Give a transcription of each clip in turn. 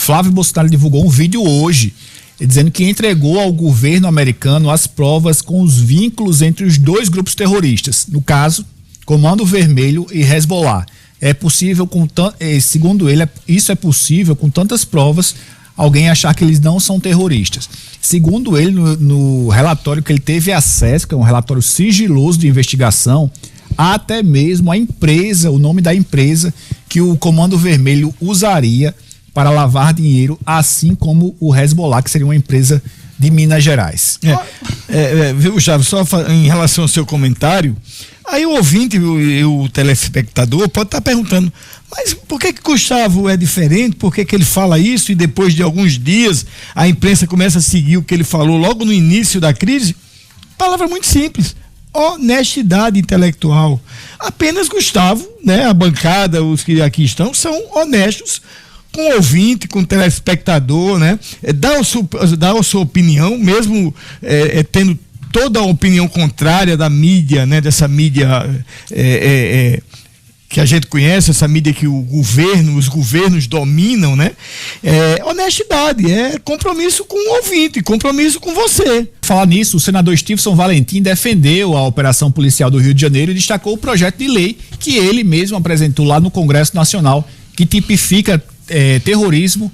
Flávio Bolsonaro divulgou um vídeo hoje dizendo que entregou ao governo americano as provas com os vínculos entre os dois grupos terroristas, no caso, Comando Vermelho e Hezbollah. É possível, segundo ele, isso é possível com tantas provas, alguém achar que eles não são terroristas. Segundo ele, no relatório que ele teve acesso, que é um relatório sigiloso de investigação, há até mesmo a empresa, o nome da empresa que o Comando Vermelho usaria para lavar dinheiro, assim como o Hezbollah, que seria uma empresa de Minas Gerais. Viu, Gustavo, só em relação ao seu comentário, aí o ouvinte e o telespectador pode estar perguntando, mas por que Gustavo é diferente? Por que ele fala isso e depois de alguns dias a imprensa começa a seguir o que ele falou logo no início da crise? Palavra muito simples: honestidade intelectual. Apenas Gustavo, né, a bancada, os que aqui estão, são honestos com o ouvinte, com o telespectador, né? Dá a sua opinião, mesmo tendo toda a opinião contrária da mídia, né? Dessa mídia que a gente conhece, essa mídia que os governos dominam, né? Honestidade, compromisso com o ouvinte, compromisso com você. Falar nisso, o senador Stevenson Valentim defendeu a operação policial do Rio de Janeiro e destacou o projeto de lei que ele mesmo apresentou lá no Congresso Nacional, que tipifica terrorismo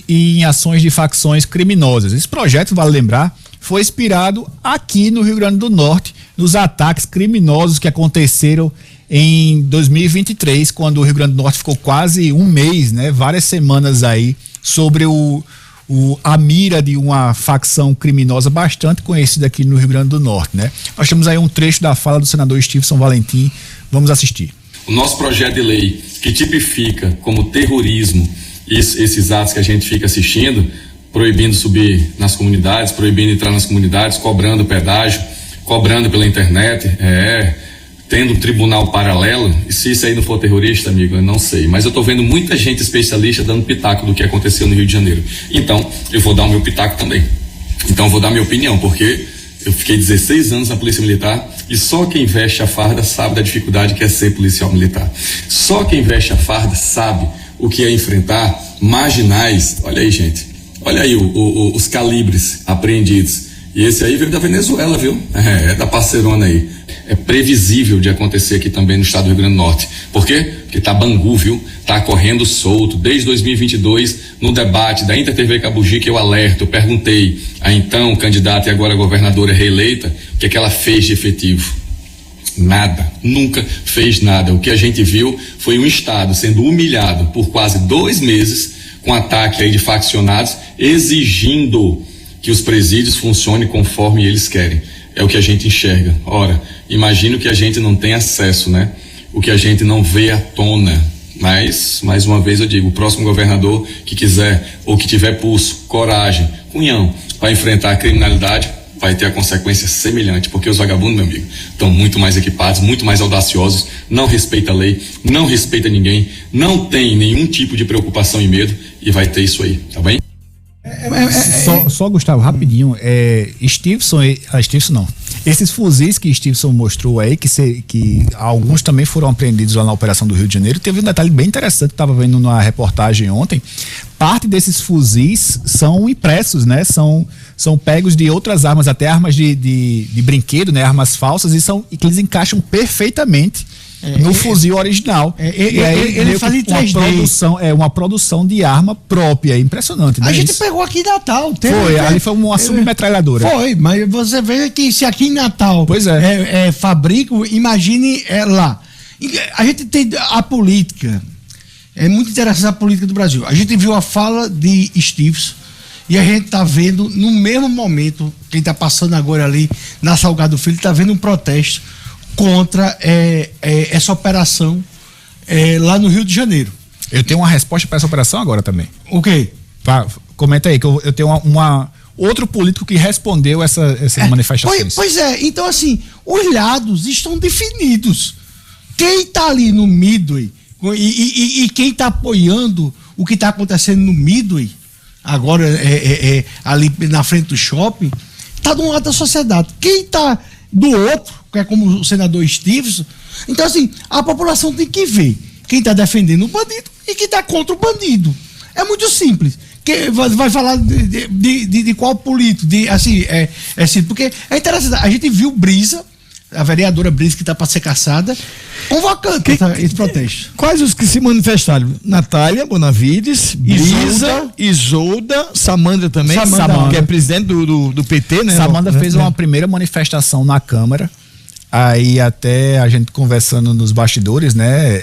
em ações de facções criminosas. Esse projeto, vale lembrar, foi inspirado aqui no Rio Grande do Norte, nos ataques criminosos que aconteceram em 2023, quando o Rio Grande do Norte ficou quase um mês, né, várias semanas aí, sobre a mira de uma facção criminosa bastante conhecida aqui no Rio Grande do Norte, né? Nós temos aí um trecho da fala do senador Stevenson Valentim, vamos assistir. O nosso projeto de lei que tipifica como terrorismo esses atos que a gente fica assistindo, proibindo subir nas comunidades, proibindo entrar nas comunidades, cobrando pedágio, cobrando pela internet, tendo um tribunal paralelo. E se isso aí não for terrorista, amigo, eu não sei. Mas eu tô vendo muita gente especialista dando pitaco do que aconteceu no Rio de Janeiro. Então, eu vou dar o meu pitaco também. Então, eu vou dar minha opinião, porque eu fiquei 16 anos na Polícia Militar e só quem veste a farda sabe da dificuldade que é ser policial militar. Só quem veste a farda sabe o que é enfrentar marginais. Olha aí, gente. Olha aí os calibres apreendidos. E esse aí veio da Venezuela, viu? É da parceirona aí. É previsível de acontecer aqui também no estado do Rio Grande do Norte. Por quê? Porque tá bangu, viu? Tá correndo solto. Desde 2022, no debate da InterTV Cabugi, eu alerto, eu perguntei a então candidata e agora governadora reeleita, o que é que ela fez de efetivo? Nada, nunca fez nada. O que a gente viu foi um estado sendo humilhado por quase 2 meses, com ataque aí de faccionados, exigindo que os presídios funcionem conforme eles querem. É o que a gente enxerga. Ora, imagino que a gente não tem acesso, né? O que a gente não vê à tona. Mas, mais uma vez eu digo, o próximo governador que quiser ou que tiver pulso, coragem, cunhão para enfrentar a criminalidade, vai ter a consequência semelhante, porque os vagabundos, meu amigo, estão muito mais equipados, muito mais audaciosos, não respeita a lei, não respeita ninguém, não tem nenhum tipo de preocupação e medo, e vai ter isso aí, tá bem? Só Gustavo, rapidinho, Stevenson não. Esses fuzis que Stevenson mostrou aí, que alguns também foram apreendidos lá na operação do Rio de Janeiro, teve um detalhe bem interessante que estava vendo na reportagem ontem. Parte desses fuzis são impressos, né? São pegos de outras armas, até armas de brinquedo, né? Armas falsas, e que eles encaixam perfeitamente no fuzil original. Ele faz em 3D. Uma produção de arma própria, impressionante, né? A gente pegou aqui em Natal. Ali foi uma submetralhadora. Foi, mas você vê que se aqui em Natal fabricam, imagine lá. A gente tem a política, é muito interessante a política do Brasil. A gente viu a fala de Stevenson e a gente tá vendo, no mesmo momento, quem tá passando agora ali na Salgado Filho, tá vendo um protesto contra essa operação lá no Rio de Janeiro. Eu tenho uma resposta para essa operação agora também. O quê? Comenta aí, que eu tenho outro político que respondeu essas manifestações. Pois é, então assim, os lados estão definidos. Quem tá ali no Midway e quem tá apoiando o que tá acontecendo no Midway, agora ali na frente do shopping, tá de um lado da sociedade. Quem tá do outro, que é como o senador Stevenson. Então, assim, a população tem que ver quem está defendendo o bandido e quem está contra o bandido. É muito simples. vai falar de qual político, porque é interessante, a gente viu Brisa, a vereadora Brisa, que está para ser caçada, convocando esse protesto. Quais os que se manifestaram? Natália Bonavides, Brisa, Isolda, Samandra também, Samandra, que é presidente do PT, né? Samandra fez uma primeira manifestação na Câmara, aí até a gente conversando nos bastidores, né?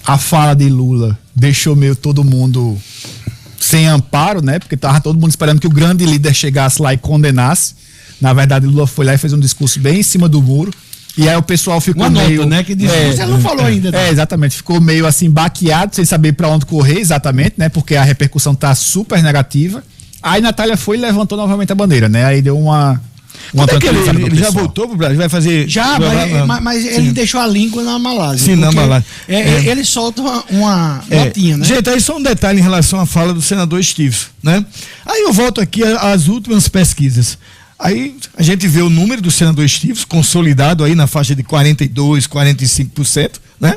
A fala de Lula deixou meio todo mundo sem amparo, né? Porque tava todo mundo esperando que o grande líder chegasse lá e condenasse. Na verdade, Lula foi lá e fez um discurso bem em cima do muro. E aí o pessoal ficou meio... nota, né? Que disse, você não falou ainda. Né? Exatamente. Ficou meio assim baqueado, sem saber para onde correr exatamente, né? Porque a repercussão tá super negativa. Aí Natália foi e levantou novamente a bandeira, né? Aí deu uma ele já voltou pro Brasil? Vai fazer... Já, mas ele deixou a língua na Malásia. Sim, na Malásia. Ele solta uma notinha, né? Gente, aí só um detalhe em relação à fala do senador Stevenson, né? Aí eu volto aqui às últimas pesquisas. Aí a gente vê o número do senador Stevenson consolidado aí na faixa de 42%, 45%, né?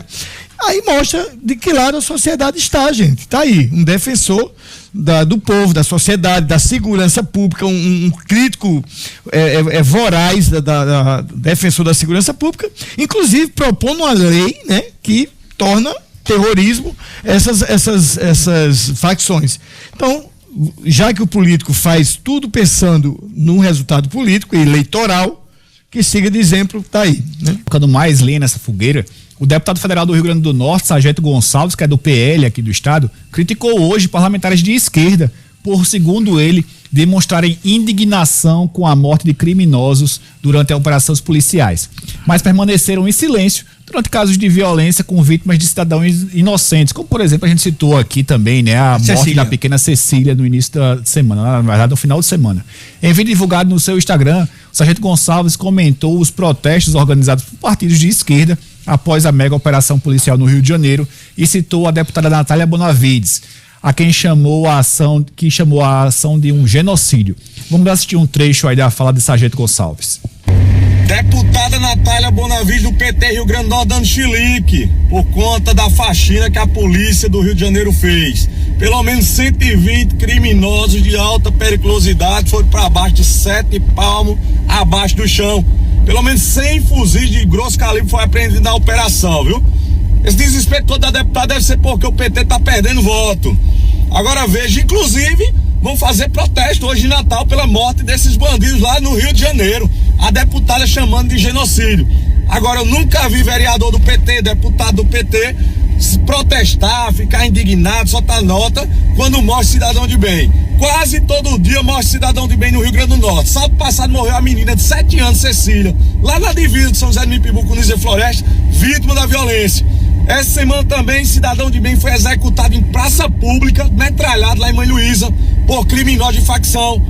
Aí mostra de que lado a sociedade está, gente. Tá aí, um defensor do povo, da sociedade, da segurança pública, um crítico voraz da defensor da segurança pública, inclusive propondo uma lei, né, que torna terrorismo essas facções. Então, já que o político faz tudo pensando no resultado político e eleitoral, que siga de exemplo, tá aí, né? Ficando mais lenha nessa fogueira, o deputado federal do Rio Grande do Norte, Sargento Gonçalves, que é do PL aqui do estado, criticou hoje parlamentares de esquerda por, segundo ele, demonstrarem indignação com a morte de criminosos durante as operações policiais, mas permaneceram em silêncio durante casos de violência com vítimas de cidadãos inocentes, como por exemplo a gente citou aqui também, né, a morte da pequena Cecília no início da semana, na verdade no final de semana. Em vídeo divulgado no seu Instagram, o Sargento Gonçalves comentou os protestos organizados por partidos de esquerda após a mega operação policial no Rio de Janeiro e citou a deputada Natália Bonavides, a quem chamou a ação de um genocídio. Vamos assistir um trecho aí da fala de Sargento Gonçalves. Deputada Natália Bonavides do PT Rio Grande do Norte dando chilique por conta da faxina que a polícia do Rio de Janeiro fez. Pelo menos 120 criminosos de alta periculosidade foram para baixo de 7 palmos abaixo do chão. Pelo menos 100 fuzis de grosso calibre foi apreendido na operação, viu? Esse desespero todo da deputada deve ser porque o PT tá perdendo voto. Agora veja, inclusive, vão fazer protesto hoje de Natal pela morte desses bandidos lá no Rio de Janeiro. A deputada chamando de genocídio. Agora, eu nunca vi vereador do PT, deputado do PT, se protestar, ficar indignado, soltar nota quando morre cidadão de bem. Quase todo dia morre cidadão de bem no Rio Grande do Norte. Sábado passado morreu a menina de 7 anos, Cecília, lá na divisa de São José do Mipibu com Nízia Floresta, vítima da violência. Essa semana também, cidadão de bem foi executado em praça pública, metralhado lá em Mãe Luísa, por criminoso de facção.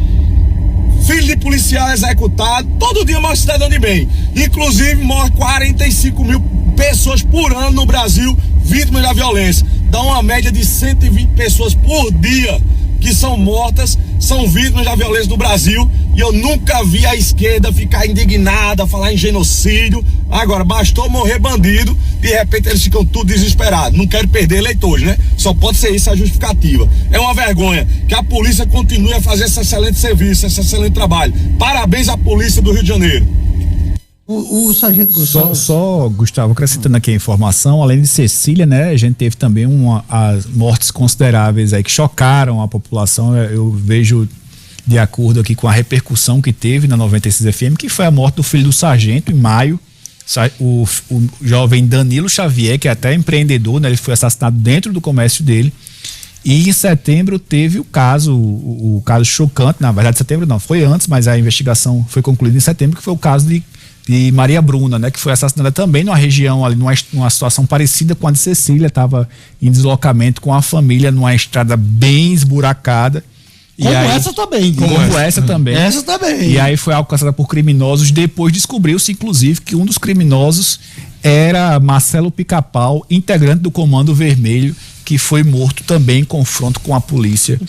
Filho de policial executado, todo dia morre cidadão de bem. Inclusive, morre 45 mil pessoas por ano no Brasil, vítimas da violência. Dá uma média de 120 pessoas por dia que são mortas, são vítimas da violência do Brasil, e eu nunca vi a esquerda ficar indignada, falar em genocídio. Agora, bastou morrer bandido, de repente eles ficam tudo desesperados, não querem perder eleitores, né? Só pode ser isso a justificativa. É uma vergonha que a polícia continue a fazer esse excelente serviço, esse excelente trabalho. Parabéns à polícia do Rio de Janeiro. O Sargento Gonçalves. Só, Gustavo, acrescentando aqui a informação, além de Cecília, né, a gente teve também as mortes consideráveis aí que chocaram a população. Eu vejo de acordo aqui com a repercussão que teve na 96 FM, que foi a morte do filho do sargento em maio, o jovem Danilo Xavier, que é até empreendedor, né, ele foi assassinado dentro do comércio dele. E em setembro teve o caso chocante, na verdade setembro não, foi antes, mas a investigação foi concluída em setembro, que foi o caso de Maria Bruna, né, que foi assassinada também numa região ali, numa situação parecida com a de Cecília, estava em deslocamento com a família numa estrada bem esburacada. Essa também. Essa também. Essa também. E aí foi alcançada por criminosos. Depois descobriu-se, inclusive, que um dos criminosos era Marcelo Pica-Pau, integrante do Comando Vermelho, que foi morto também em confronto com a polícia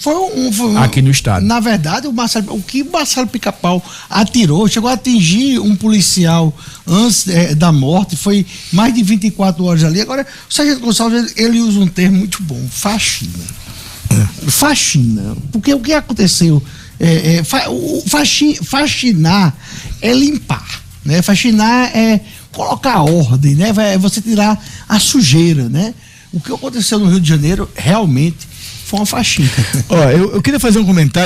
aqui no estado. Na verdade, o que o Marcelo Pica-Pau atirou, chegou a atingir um policial antes da morte, foi mais de 24 horas ali. Agora, o Sargento Gonçalves, ele usa um termo muito bom, faxina. faxina. Porque o que aconteceu? Faxinar é limpar, né? Faxinar é colocar ordem, né? É você tirar a sujeira, né? O que aconteceu no Rio de Janeiro realmente foi uma faxina. Ó, eu queria fazer um comentário